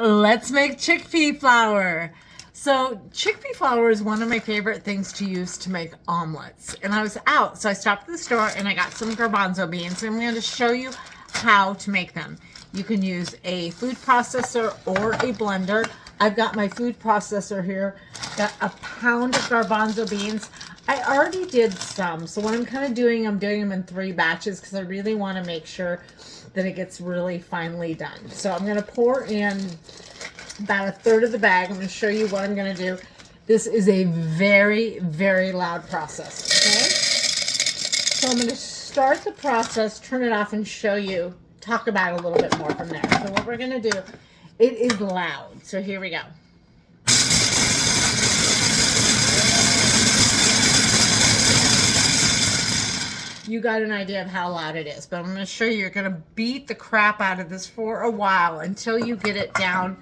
Let's make chickpea flour. So chickpea flour is one of my favorite things to use to make omelets. And I was out, so I stopped at the store and I got some garbanzo beans. And I'm going to show you how to make them. You can use a food processor or a blender. I've got my food processor here. Got a pound of garbanzo beans. I already did some, so what I'm kind of doing, I'm doing them in 3 batches because I really want to make sure that it gets really finely done. So I'm going to pour in about 1/3 of the bag. I'm going to show you what I'm going to do. This is a very, very loud process, okay? So I'm going to start the process, turn it off, and show you, talk about it a little bit more from there. So what we're going to do, it is loud. So here we go. You got an idea of how loud it is, but I'm going to show you. You're going to beat the crap out of this for a while until you get it down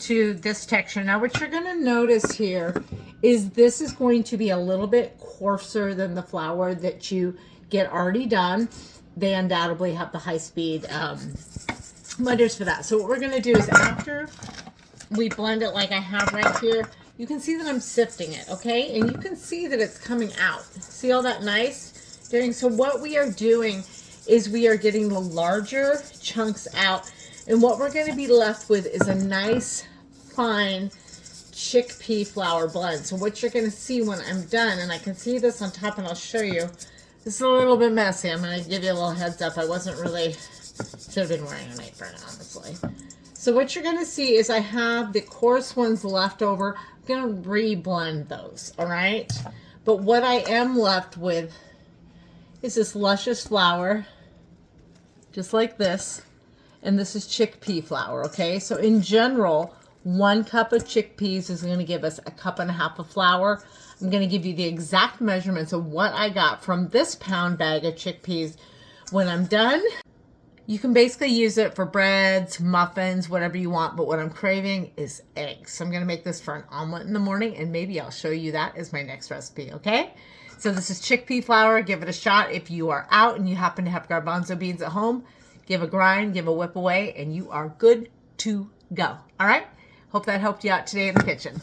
to this texture. Now what you're going to notice here is this is going to be a little bit coarser than the flour that you get already done. They undoubtedly have the high-speed blenders for that. So what we're going to do is after we blend it like I have right here, you can see that I'm sifting it, okay? And you can see that it's coming out. See all that nice? So what we are doing is we are getting the larger chunks out, and what we're going to be left with is a nice fine chickpea flour blend. So what you're going to see when I'm done, and I can see this on top and I'll show you, this is a little bit messy. I'm going to give you a little heads up. I wasn't really, should have been wearing an apron, honestly. So what you're going to see is I have the coarse ones left over. I'm going to re-blend those, all right? But what I am left with is this luscious flour, just like this, and this is chickpea flour, okay? So in general, 1 cup of chickpeas is gonna give us 1.5 cups of flour. I'm gonna give you the exact measurements of what I got from this pound bag of chickpeas. When I'm done, you can basically use it for breads, muffins, whatever you want, but what I'm craving is eggs. So I'm gonna make this for an omelet in the morning, and maybe I'll show you that as my next recipe, okay? So this is chickpea flour. Give it a shot. If you are out and you happen to have garbanzo beans at home, give a grind, give a whip away, and you are good to go. All right? Hope that helped you out today in the kitchen.